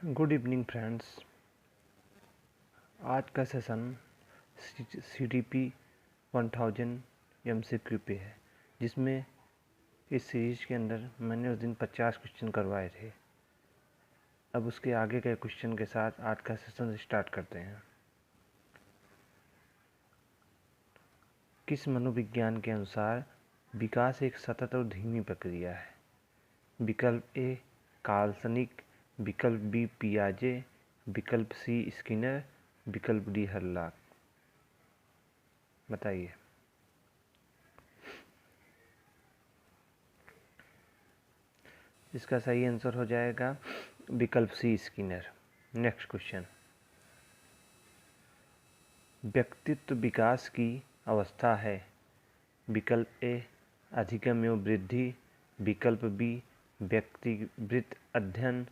Good evening friends. आज का session CTP 1000 MCQ पे है, जिसमें इस सीरीज के अंदर मैंने उस दिन 50 क्वेश्चन करवाए थे। अब उसके आगे के क्वेश्चन के साथ आज का सेशन स्टार्ट करते हैं। किस मनोविज्ञान के अनुसार विकास एक सतत और धीमी प्रक्रिया है? विकल्प ए कार्लसनिक, विकल्प बी पियाजे, विकल्प सी स्किनर, विकल्प डी हर्लॉक। बताइए। इसका सही आंसर हो जाएगा विकल्प सी स्किनर। Next question. व्यक्तित्व विकास की अवस्था है। विकल्प ए अधिगम एवं वृद्धि, विकल्प बी व्यक्तिवृत्त अध्ययन,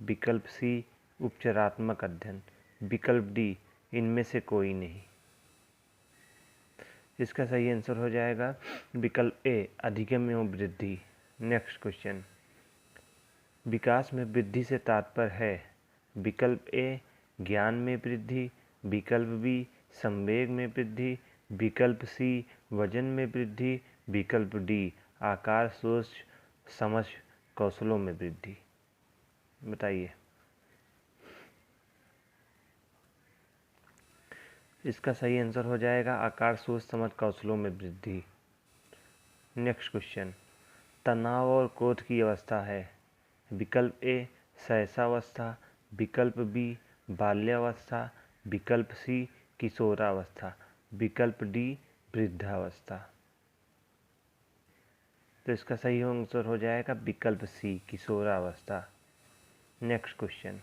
विकल्प सी उपचारात्मक अध्ययन, विकल्प डी इनमें से कोई नहीं। इसका सही आंसर हो जाएगा विकल्प ए अधिगम एवं वृद्धि। Next question. विकास में वृद्धि से तात्पर्य है। विकल्प ए ज्ञान में वृद्धि, विकल्प बी संवेग में वृद्धि, विकल्प सी वजन में वृद्धि, विकल्प डी आकार सोच समझ कौशलों में वृद्धि। बताइए। इसका सही आंसर हो जाएगा आकार सोच समझ कौशलों में वृद्धि। Next question. तनाव और क्रोध की अवस्था है। विकल्प ए शैशवावस्था, विकल्प बी बाल्यावस्था, विकल्प सी किशोरावस्था, विकल्प डी वृद्धावस्था। तो इसका सही आंसर हो जाएगा विकल्प सी किशोरावस्था। Next question.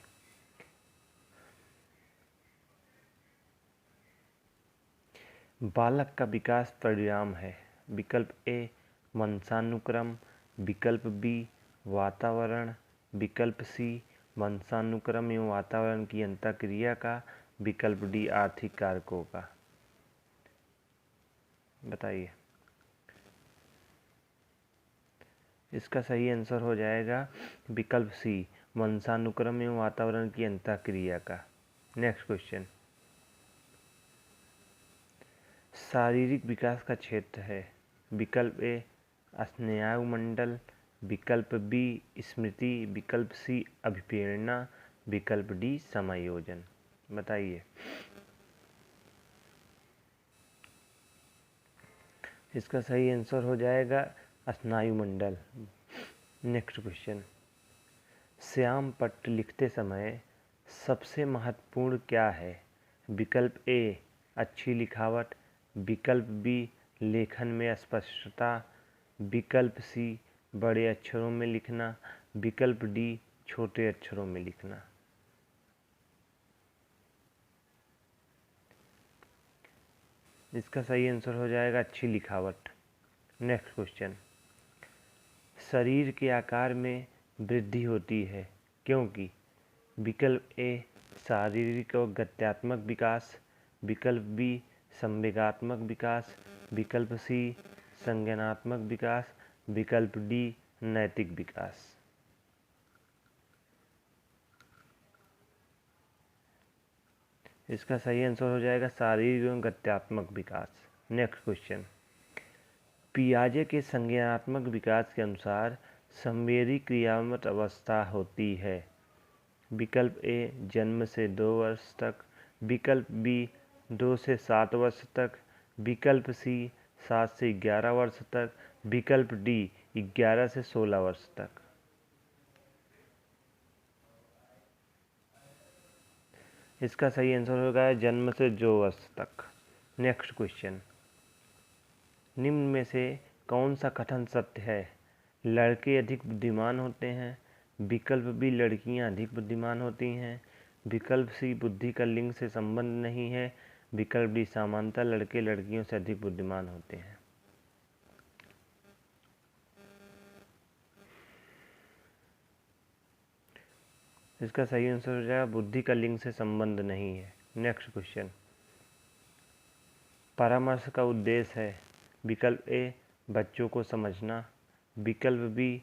बालक का विकास परिणाम है। विकल्प ए वंशानुक्रम, विकल्प बी वातावरण, विकल्प सी वंशानुक्रम एवं वातावरण की अंतःक्रिया का, विकल्प डी आर्थिक कारकों का। बताइए। इसका सही आंसर हो जाएगा विकल्प सी वंशानुक्रम एवं वातावरण की अंतःक्रिया का। Next question. शारीरिक विकास का क्षेत्र है। विकल्प ए स्नायुमंडल, विकल्प बी स्मृति, विकल्प सी अभिप्रेरणा, विकल्प डी समायोजन। बताइए। इसका सही आंसर हो जाएगा स्नायुमंडल। Next question. श्याम पट्ट लिखते समय सबसे महत्वपूर्ण क्या है? विकल्प ए अच्छी लिखावट, विकल्प बी लेखन में स्पष्टता, विकल्प सी बड़े अक्षरों में लिखना, विकल्प डी छोटे अक्षरों में लिखना। इसका सही आंसर हो जाएगा अच्छी लिखावट। Next question. शरीर के आकार में वृद्धि होती है क्योंकि? विकल्प ए शारीरिक और गत्यात्मक विकास, विकल्प बी संवेगात्मक विकास, विकल्प सी संज्ञानात्मक विकास, विकल्प डी नैतिक विकास। इसका सही आंसर हो जाएगा शारीरिक एवं गत्यात्मक विकास। Next question. पियाजे के संज्ञानात्मक विकास के अनुसार संवेदी क्रियात्मक अवस्था होती है। विकल्प ए जन्म से 2 वर्ष तक, विकल्प बी 2 से 7 वर्ष तक, विकल्प सी 7 से 11 वर्ष तक, विकल्प डी 11 से 16 वर्ष तक। इसका सही आंसर होगा जन्म से 2 वर्ष तक। Next question. निम्न में से कौन सा कथन सत्य है? लड़के अधिक बुद्धिमान होते हैं, विकल्प बी लड़कियां अधिक बुद्धिमान होती हैं, विकल्प सी बुद्धि का लिंग से संबंध नहीं है, विकल्प डी सामान्यतः लड़के लड़कियों से अधिक बुद्धिमान होते हैं। इसका सही आंसर हो जाएगा बुद्धि का लिंग से संबंध नहीं है। Next question. परामर्श का उद्देश्य है। विकल्प ए बच्चों को समझना, विकल्प बी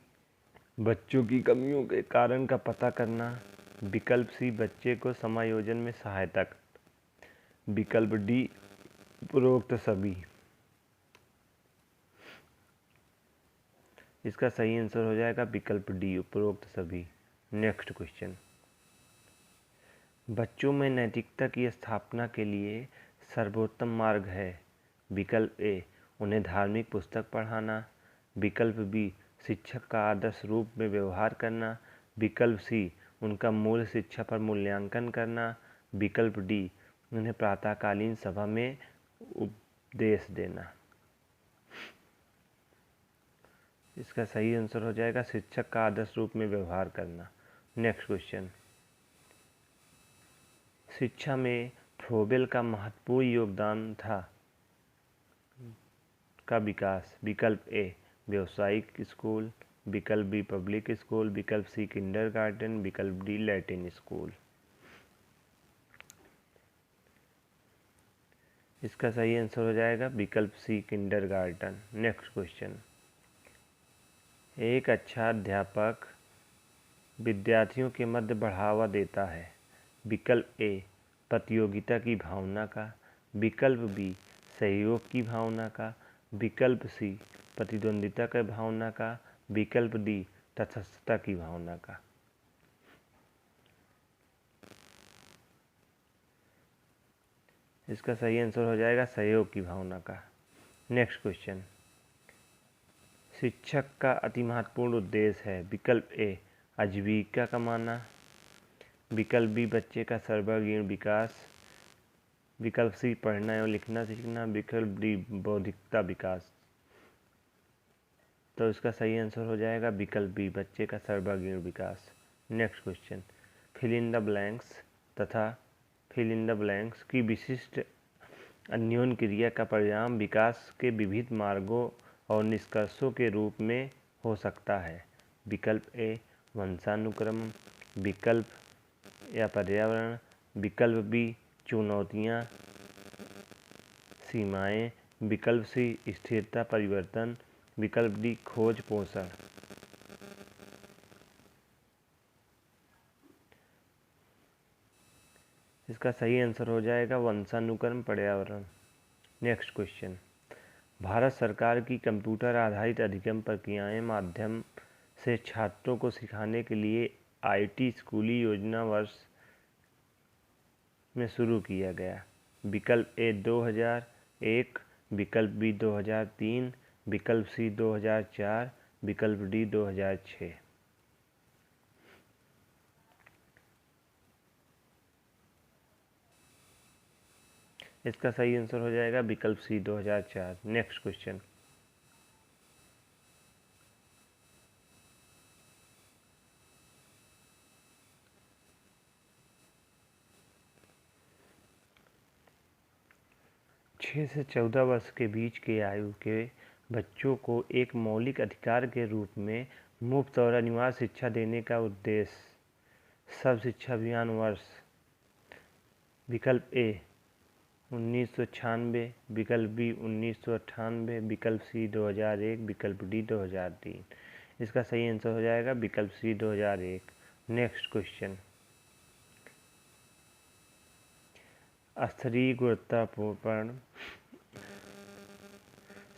बच्चों की कमियों के कारण का पता करना, विकल्प सी बच्चे को समायोजन में सहायता। विकल्प डी उपरोक्त सभी। इसका सही आंसर हो जाएगा विकल्प डी उपरोक्त सभी। नेक्स्ट क्वेश्चन, बच्चों में नैतिकता की स्थापना के लिए सर्वोत्तम मार्ग है। विकल्प ए उन्हें धार्मिक पुस्तक पढ़ाना। विकल्प बी शिक्षक का आदर्श रूप में व्यवहार करना। विकल्प सी उनका मूल शिक्षा पर मूल्यांकन करना। विकल्प डी उन्हें प्रातःकालीन सभा में उपदेश देना। इसका सही आंसर हो जाएगा शिक्षक का आदर्श रूप में व्यवहार करना। नेक्स्ट क्वेश्चन, शिक्षा में फ्रोबेल का महत्वपूर्ण योगदान था का विकास। विकल्प ए व्यावसायिक स्कूल। विकल्प बी पब्लिक स्कूल। विकल्प सी किंडरगार्टन। विकल्प डी लैटिन स्कूल। इसका सही आंसर हो जाएगा विकल्प सी किंडरगार्टन। नेक्स्ट क्वेश्चन, एक अच्छा अध्यापक विद्यार्थियों के मध्य बढ़ावा देता है। विकल्प ए प्रतियोगिता की भावना का। विकल्प बी सहयोग की भावना का। विकल्प सी प्रतिद्वंदिता की भावना का। विकल्प डी तटस्थता की भावना का। इसका सही आंसर हो जाएगा सहयोग की भावना का। नेक्स्ट क्वेश्चन, शिक्षक का अति महत्वपूर्ण उद्देश्य है। विकल्प ए आजीविका कमाना। विकल्प बी बच्चे का सर्वांगीण विकास। विकल्प सी पढ़ना एवं लिखना सीखना। विकल्प डी बौद्धिकता विकास। तो इसका सही आंसर हो जाएगा विकल्प बी बच्चे का सर्वांगीण विकास। Next question, fill in the blanks तथा फिल इन द ब्लैंक्स की विशिष्ट अन्योन्य क्रिया का परिणाम विकास के विविध मार्गों और निष्कर्षों के रूप में हो सकता है। विकल्प ए वंशानुक्रम। विकल्प या पर्यावरण। विकल्प बी चुनौतियाँ सीमाएं। विकल्प सी स्थिरता परिवर्तन। विकल्प डी खोज पोषण। इसका सही आंसर हो जाएगा वंशानुक्रम पर्यावरण। नेक्स्ट क्वेश्चन, भारत सरकार की कंप्यूटर आधारित अधिगम प्रक्रियाएं माध्यम से छात्रों को सिखाने के लिए आईटी स्कूली योजना वर्ष में शुरू किया गया। विकल्प ए 2001। विकल्प बी 2003। विकल्प सी 2004। विकल्प डी 2006। इसका सही आंसर हो जाएगा विकल्प सी 2004। नेक्स्ट क्वेश्चन, छः से 14 वर्ष के बीच के आयु के बच्चों को एक मौलिक अधिकार के रूप में मुफ्त और अनिवार्य शिक्षा देने का उद्देश्य सर्व शिक्षा अभियान वर्ष। विकल्प ए 1996। विकल्प बी 1998। विकल्प सी 2001। विकल्प डी 2003। इसका सही आंसर हो जाएगा विकल्प सी 2001। नेक्स्ट क्वेश्चन, स्तरीय गुणवत्तापूर्ण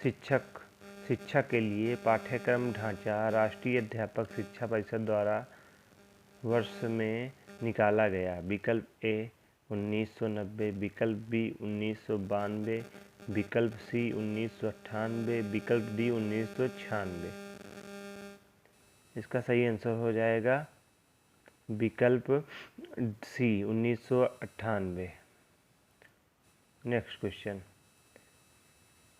शिक्षा के लिए पाठ्यक्रम ढांचा राष्ट्रीय अध्यापक शिक्षा परिषद द्वारा वर्ष में निकाला गया। विकल्प ए 1990। विकल्प बी 1992। विकल्प सी 1998। विकल्प डी 1996। इसका सही आंसर हो जाएगा विकल्प सी 1998। नेक्स्ट क्वेश्चन,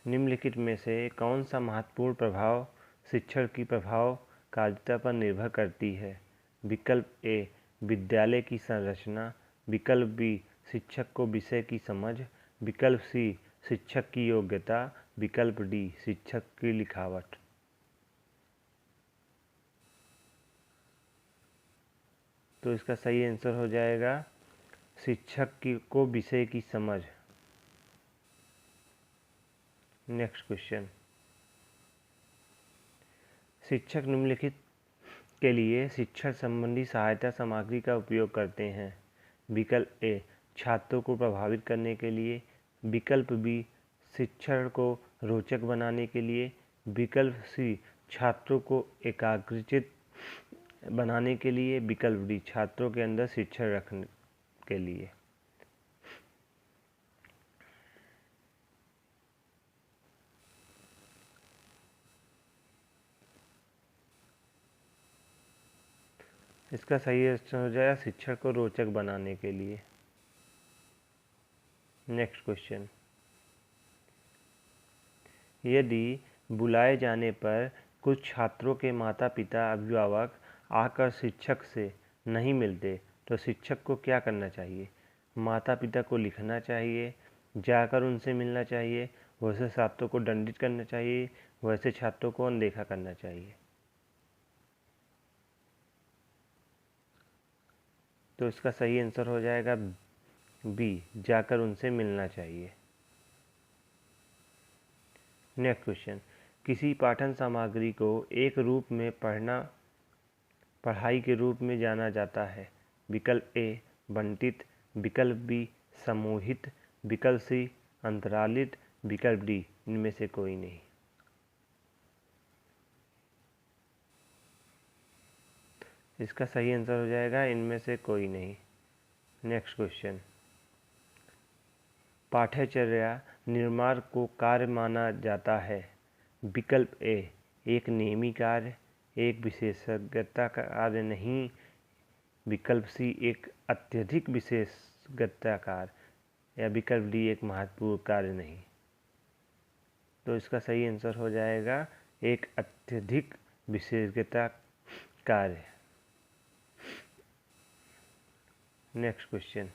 निम्नलिखित में से कौन सा महत्वपूर्ण प्रभाव शिक्षण की प्रभावकारिता पर निर्भर करती है। विकल्प ए विद्यालय की संरचना। विकल्प बी शिक्षक को विषय की समझ। विकल्प सी शिक्षक की योग्यता। विकल्प डी शिक्षक की लिखावट। तो इसका सही आंसर हो जाएगा शिक्षक को विषय की समझ। नेक्स्ट क्वेश्चन, शिक्षक निम्नलिखित के लिए शिक्षण संबंधी सहायता सामग्री का उपयोग करते हैं। विकल्प ए छात्रों को प्रभावित करने के लिए, विकल्प बी शिक्षण को रोचक बनाने के लिए, विकल्प सी छात्रों को एकाग्रचित बनाने के लिए, विकल्प डी छात्रों के अंदर शिक्षण रखने के लिए। इसका सही आंसर हो जाएगा शिक्षण को रोचक बनाने के लिए। नेक्स्ट क्वेश्चन, यदि बुलाए जाने पर कुछ छात्रों के माता पिता अभिभावक आकर शिक्षक से नहीं मिलते तो शिक्षक को क्या करना चाहिए? माता पिता को लिखना चाहिए, जाकर उनसे मिलना चाहिए, वैसे छात्रों को दंडित करना चाहिए, वैसे छात्रों को अनदेखा करना चाहिए। तो इसका सही आंसर हो जाएगा बी, जाकर उनसे मिलना चाहिए। नेक्स्ट क्वेश्चन, किसी पाठन सामग्री को एक रूप में पढ़ाई के रूप में जाना जाता है। विकल्प ए बंटित, विकल्प बी समूहित, विकल्प सी अंतरालित, विकल्प डी इनमें से कोई नहीं। इसका सही आंसर हो जाएगा इनमें से कोई नहीं। नेक्स्ट क्वेश्चन, पाठ्यचर्या निर्माण को कार्य माना जाता है। विकल्प ए एक नियमी कार्य, एक विशेषज्ञता कार्य नहीं, विकल्प सी एक अत्यधिक विशेषज्ञता कार्य, या विकल्प डी एक महत्वपूर्ण कार्य नहीं। तो इसका सही आंसर हो जाएगा एक अत्यधिक विशेषज्ञता कार्य। नेक्स्ट क्वेश्चन,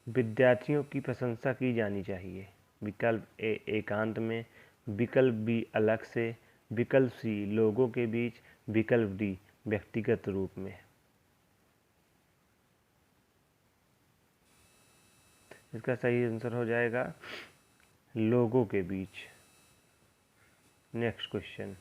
विद्यार्थियों की प्रशंसा की जानी चाहिए। विकल्प ए एकांत में, विकल्प बी अलग से, विकल्प सी लोगों के बीच, विकल्प डी व्यक्तिगत रूप में। इसका सही आंसर हो जाएगा लोगों के बीच। नेक्स्ट क्वेश्चन,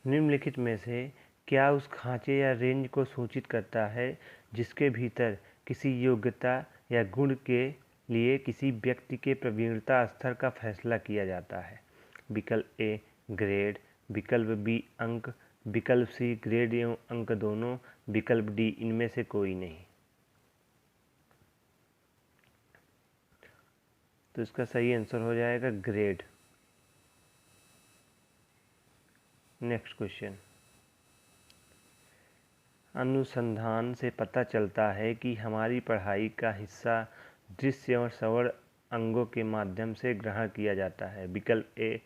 निम्नलिखित में से क्या उस खांचे या रेंज को सूचित करता है जिसके भीतर किसी योग्यता या गुण के लिए किसी व्यक्ति के प्रवीणता स्तर का फैसला किया जाता है? विकल्प ए ग्रेड, विकल्प बी अंक, विकल्प सी ग्रेड एवं अंक दोनों, विकल्प डी इनमें से कोई नहीं। तो इसका सही आंसर हो जाएगा ग्रेड। नेक्स्ट क्वेश्चन, अनुसंधान से पता चलता है कि हमारी पढ़ाई का हिस्सा दृश्य और श्रवण अंगों के माध्यम से ग्रहण किया जाता है। विकल्प ए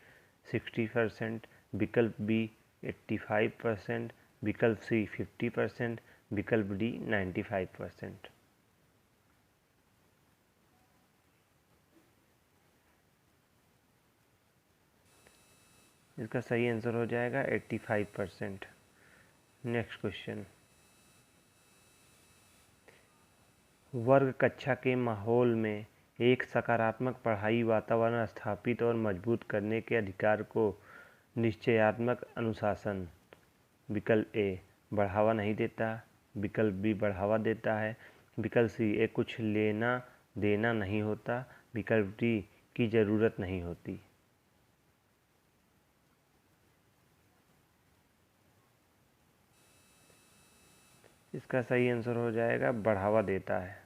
60%, विकल्प बी 85%, विकल्प सी 50%, विकल्प डी 95%। इसका सही आंसर हो जाएगा 85%। नेक्स्ट क्वेश्चन, वर्ग कक्षा के माहौल में एक सकारात्मक पढ़ाई वातावरण स्थापित और मजबूत करने के अधिकार को निश्चयात्मक अनुशासन विकल्प ए बढ़ावा नहीं देता, विकल्प बी बढ़ावा देता है, विकल्प सी ए कुछ लेना देना नहीं होता, विकल्प डी की ज़रूरत नहीं होती। इसका सही आंसर हो जाएगा बढ़ावा देता है।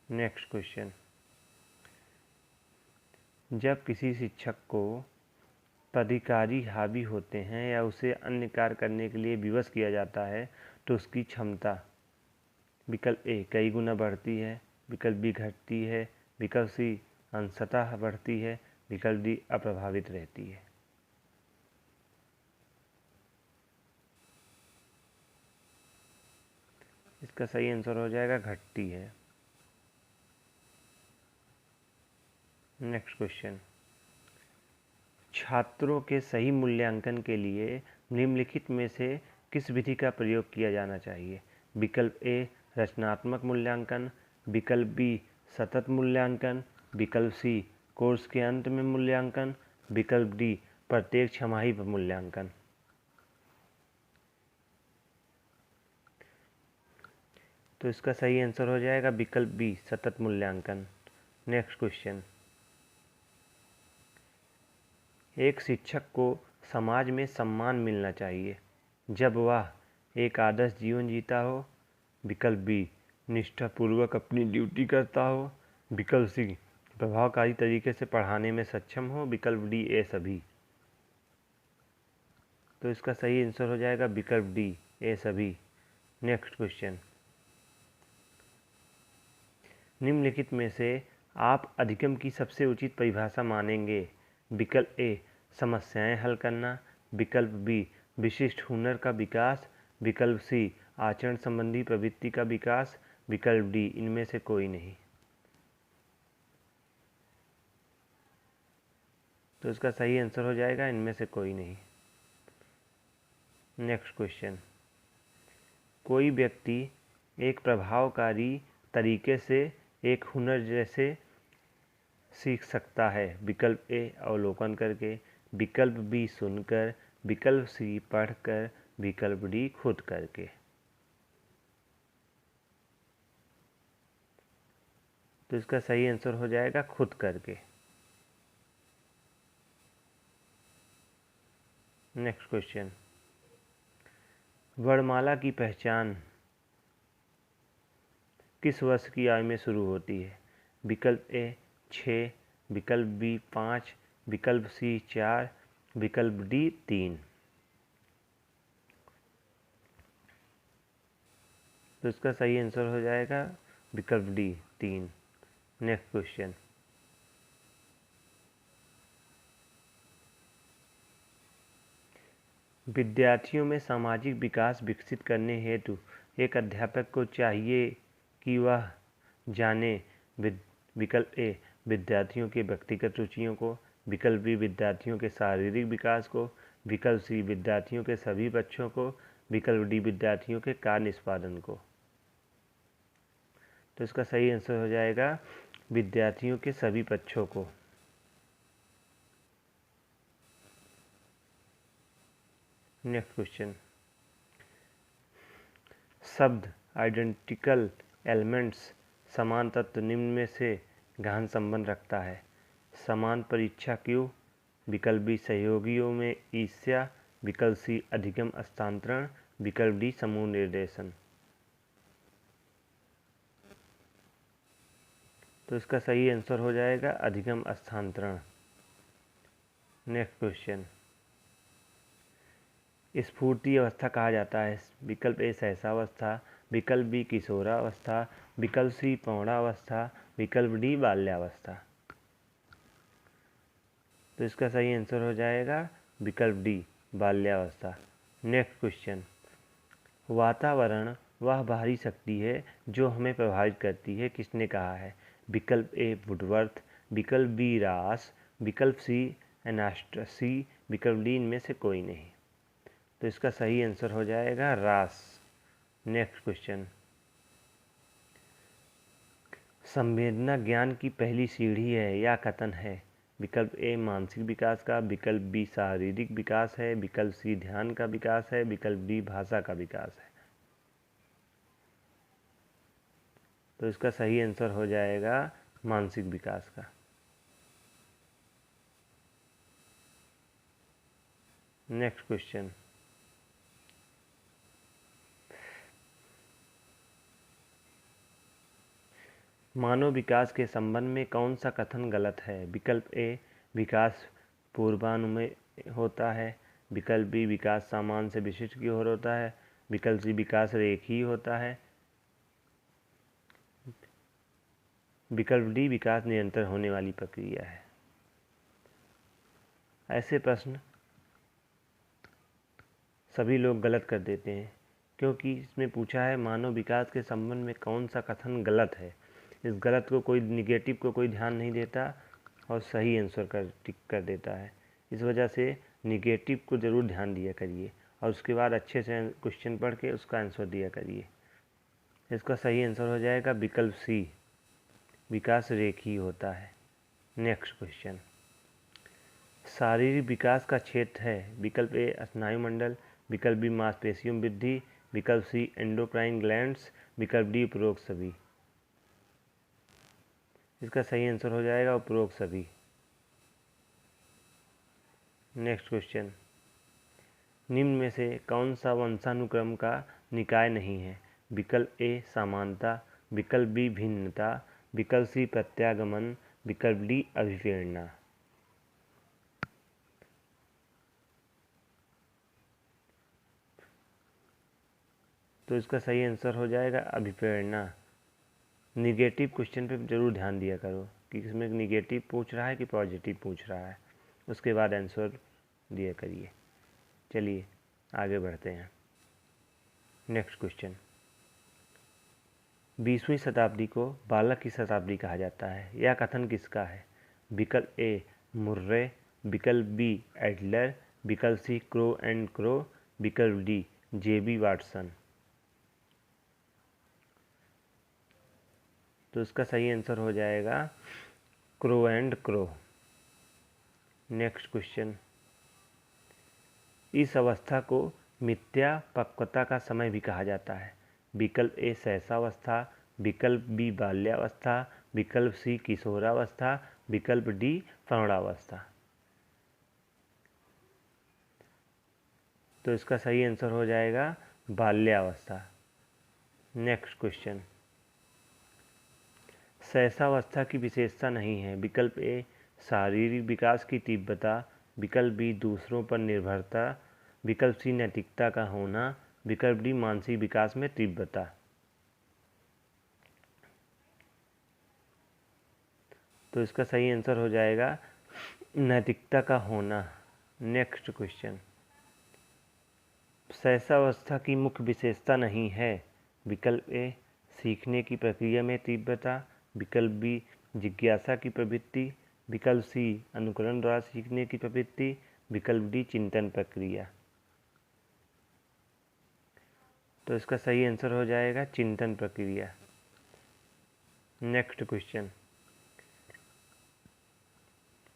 नेक्स्ट क्वेश्चन, जब किसी शिक्षक को पदाधिकारी हावी होते हैं या उसे अन्य कार्य करने के लिए विवश किया जाता है तो उसकी क्षमता विकल्प ए कई गुना बढ़ती है, विकल्प बी घटती है, विकल्प सी अंशतः बढ़ती है, विकल्प डी अप्रभावित रहती है। इसका सही आंसर हो जाएगा घटती है। नेक्स्ट क्वेश्चन, छात्रों के सही मूल्यांकन के लिए निम्नलिखित में से किस विधि का प्रयोग किया जाना चाहिए? विकल्प ए रचनात्मक मूल्यांकन, विकल्प बी सतत मूल्यांकन, विकल्प सी कोर्स के अंत में मूल्यांकन, विकल्प डी प्रत्येक छमाही पर मूल्यांकन। तो इसका सही आंसर हो जाएगा विकल्प बी सतत मूल्यांकन। नेक्स्ट क्वेश्चन, एक शिक्षक को समाज में सम्मान मिलना चाहिए जब वह एक आदर्श जीवन जीता हो, विकल्प बी निष्ठापूर्वक अपनी ड्यूटी करता हो, विकल्प सी प्रभावकारी तरीके से पढ़ाने में सक्षम हो, विकल्प डी ए सभी। तो इसका सही आंसर हो जाएगा विकल्प डी ए सभी। नेक्स्ट क्वेश्चन, निम्नलिखित में से आप अधिगम की सबसे उचित परिभाषा मानेंगे, विकल्प ए समस्याएं हल करना, विकल्प बी विशिष्ट हुनर का विकास, विकल्प सी आचरण संबंधी प्रवृत्ति का विकास, विकल्प डी इनमें से कोई नहीं। तो इसका सही आंसर हो जाएगा इनमें से कोई नहीं। नेक्स्ट क्वेश्चन, कोई व्यक्ति एक प्रभावकारी तरीके से एक हुनर जैसे सीख सकता है, विकल्प ए अवलोकन करके, विकल्प बी सुनकर, विकल्प सी पढ़कर, विकल्प डी खुद करके। तो इसका सही आंसर हो जाएगा खुद करके। नेक्स्ट क्वेश्चन, वर्णमाला की पहचान किस वर्ष की आयु में शुरू होती है, विकल्प ए 6, विकल्प बी 5, विकल्प सी 4, विकल्प डी 3। तो इसका सही आंसर हो जाएगा विकल्प डी 3। नेक्स्ट क्वेश्चन, विद्यार्थियों में सामाजिक विकास विकसित करने हेतु एक अध्यापक को चाहिए कि वह जाने, विकल्प ए विद्यार्थियों के व्यक्तिगत रुचियों को, विकल्प बी विद्यार्थियों के शारीरिक विकास को, विकल्प सी विद्यार्थियों के सभी पक्षों को, विकल्प डी विद्यार्थियों के कार्य निष्पादन को। तो इसका सही आंसर हो जाएगा विद्यार्थियों के सभी पक्षों को। नेक्स्ट क्वेश्चन, शब्द आइडेंटिकल एलिमेंट्स समान तत्व निम्न में से गहन संबंध रखता है, समान परीक्षा क्यों, विकल्प बी सहयोगियों में ईर्ष्या, विकल्प सी अधिगम हस्तांतरण, विकल्प डी समूह निर्देशन। तो इसका सही आंसर हो जाएगा अधिगम हस्तांतरण। नेक्स्ट क्वेश्चन, स्फूर्ति अवस्था कहा जाता है, विकल्प ए सहसावस्था, विकल्प बी किशोरावस्था, विकल्प सी प्रौढ़ावस्था, विकल्प डी बाल्यावस्था। तो इसका सही आंसर हो जाएगा विकल्प डी बाल्यावस्था। नेक्स्ट क्वेश्चन, वातावरण वह बाहरी शक्ति है जो हमें प्रभावित करती है, किसने कहा है, विकल्प ए वुडवर्थ, विकल्प बी रास, विकल्प सी एनास्टसी, विकल्प डी इनमें से कोई नहीं। तो इसका सही आंसर हो जाएगा रास। नेक्स्ट क्वेश्चन, संवेदना ज्ञान की पहली सीढ़ी है या कथन है, विकल्प ए मानसिक विकास का, विकल्प बी शारीरिक विकास है, विकल्प सी ध्यान का विकास है, विकल्प डी भाषा का विकास है। तो इसका सही आंसर हो जाएगा मानसिक विकास का। नेक्स्ट क्वेश्चन, मानव विकास के संबंध में कौन सा कथन गलत है, विकल्प ए विकास पूर्वानुमेय होता है, विकल्प बी विकास सामान्य से विशिष्ट की ओर होता है, विकल्प सी विकास रेखीय होता है, विकल्प डी विकास निरंतर होने वाली प्रक्रिया है। ऐसे प्रश्न सभी लोग गलत कर देते हैं क्योंकि इसमें पूछा है मानव विकास के संबंध में कौन सा कथन गलत है। इस गलत को कोई निगेटिव को कोई ध्यान नहीं देता और सही आंसर टिक कर देता है। इस वजह से निगेटिव को ज़रूर ध्यान दिया करिए और उसके बाद अच्छे से क्वेश्चन पढ़ के उसका आंसर दिया करिए। इसका सही आंसर हो जाएगा विकल्प सी, विकास रेखीय होता है। नेक्स्ट क्वेश्चन, शारीरिक विकास का क्षेत्र है। विकल्प ए स्नायुमंडल, विकल्प बी मांसपेशियों में वृद्धि, विकल्प सी एंडोक्राइन ग्लैंड्स, विकल्प डी उपरोक्त सभी। इसका सही आंसर हो जाएगा उपरोक्त सभी। नेक्स्ट क्वेश्चन, निम्न में से कौन सा वंशानुक्रम का निकाय नहीं है? विकल्प ए समानता, विकल्प बी भिन्नता, विकल्प सी प्रत्यागमन, विकल्प डी अभिप्रेरणा। तो इसका सही आंसर हो जाएगा अभिप्रेरणा। निगेटिव क्वेश्चन पे जरूर ध्यान दिया करो कि इसमें निगेटिव पूछ रहा है कि पॉजिटिव पूछ रहा है, उसके बाद आंसर दिया करिए। चलिए आगे बढ़ते हैं। नेक्स्ट क्वेश्चन, 20वीं शताब्दी को बालक की शताब्दी कहा जाता है, यह कथन किसका है? विकल्प ए मुर्रे, विकल्प बी एडलर, विकल्प सी क्रो एंड क्रो, विकल्प डी जेबी वाटसन। तो इसका सही आंसर हो जाएगा crow and crow. Next question, इस अवस्था को मिथ्या पक्वता का समय भी कहा जाता है। विकल्प ए शैशवावस्था, विकल्प बी बाल्यावस्था, विकल्प सी किशोरावस्था, विकल्प डी प्रौढ़ावस्था। तो इसका सही आंसर हो जाएगा बाल्यावस्था। नेक्स्ट क्वेश्चन, शैशवावस्था की विशेषता नहीं है। विकल्प ए शारीरिक विकास की तीव्रता, विकल्प बी दूसरों पर निर्भरता, विकल्प सी नैतिकता का होना, विकल्प डी मानसिक विकास में तीव्रता। तो इसका सही आंसर हो जाएगा नैतिकता का होना। नेक्स्ट क्वेश्चन, शैशवावस्था की मुख्य विशेषता नहीं है। विकल्प ए सीखने की प्रक्रिया में तीव्रता, विकल्प बी जिज्ञासा की प्रवृत्ति, विकल्प सी अनुकरण द्वारा सीखने की प्रवृत्ति, विकल्प डी चिंतन प्रक्रिया। तो इसका सही आंसर हो जाएगा चिंतन प्रक्रिया। नेक्स्ट क्वेश्चन,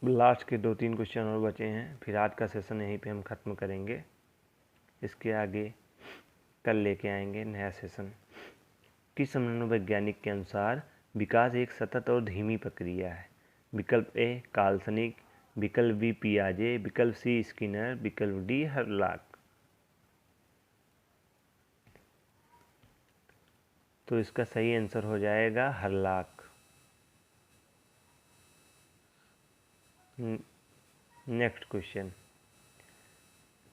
लास्ट के 2-3 क्वेश्चन और बचे हैं, फिर आज का सेशन यहीं पे हम ख़त्म करेंगे। इसके आगे कल लेके आएंगे नया सेशन। किस मनोवैज्ञानिक के अनुसार विकास एक सतत और धीमी प्रक्रिया है? विकल्प ए काल्पनिक, विकल्प बी पियाजे, विकल्प सी स्किनर, विकल्प डी हर्लॉक। तो इसका सही आंसर हो जाएगा हर्लॉक। नेक्स्ट क्वेश्चन,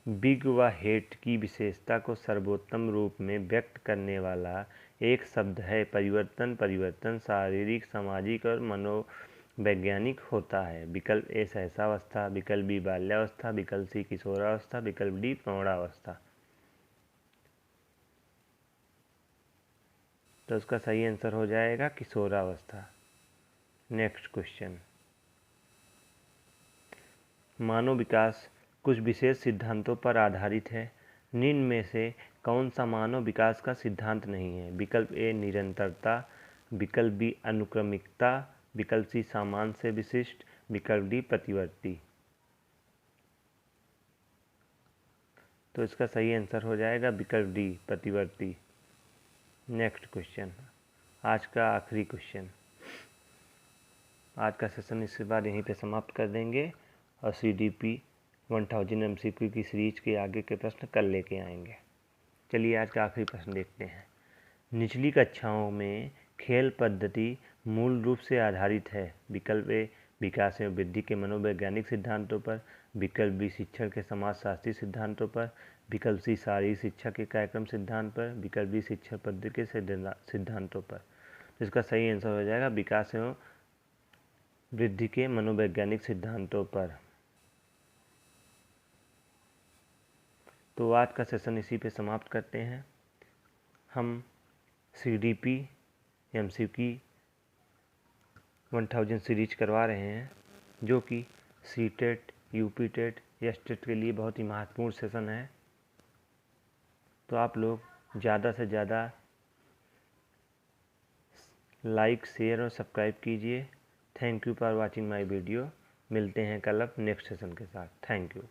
बिग व हेट की विशेषता को सर्वोत्तम रूप में व्यक्त करने वाला एक शब्द है। परिवर्तन, परिवर्तन शारीरिक, सामाजिक और मनोवैज्ञानिक होता है। विकल्प ए शैशवावस्था, विकल्प बी बाल्यावस्था, विकल्प सी किशोरावस्था, विकल्प डी प्रौढ़ावस्था। तो उसका सही आंसर हो जाएगा किशोरावस्था। नेक्स्ट क्वेश्चन, मानव विकास कुछ विशेष सिद्धांतों पर आधारित है, निम्न में से कौन सा मानव विकास का सिद्धांत नहीं है? विकल्प ए निरंतरता, विकल्प बी अनुक्रमिकता, विकल्प सी सामान्य से विशिष्ट, विकल्प डी प्रतिवर्ती। तो इसका सही आंसर हो जाएगा विकल्प डी प्रतिवर्ती। नेक्स्ट क्वेश्चन, आज का आखिरी क्वेश्चन। आज का सेशन इसके बाद यहीं पे समाप्त कर देंगे और CDP 1000 MCQ की सीरीज के आगे के प्रश्न कल लेके आएंगे। चलिए आज का आखिरी प्रश्न देखते हैं। निचली कक्षाओं में खेल पद्धति मूल रूप से आधारित है। विकल्प ए विकास एवं वृद्धि के मनोवैज्ञानिक सिद्धांतों पर, विकल्प बी शिक्षण के समाजशास्त्री सिद्धांतों पर, विकल्प सी शारीरिक शिक्षा के कार्यक्रम सिद्धांत पर, विकल्प डी शिक्षण पद्धति के सिद्धांतों पर। तो इसका सही आंसर हो जाएगा विकास एवं वृद्धि के मनोवैज्ञानिक सिद्धांतों पर। तो आज का सेशन इसी पे समाप्त करते हैं। हम CDP MCQ 1000 सीरीज करवा रहे हैं, जो कि CTET, UP TET या STET के लिए बहुत ही महत्वपूर्ण सेशन है। तो आप लोग ज़्यादा से ज़्यादा लाइक, शेयर और सब्सक्राइब कीजिए। Thank you for watching my video. मिलते हैं कल अब नेक्स्ट सेशन के साथ। Thank you.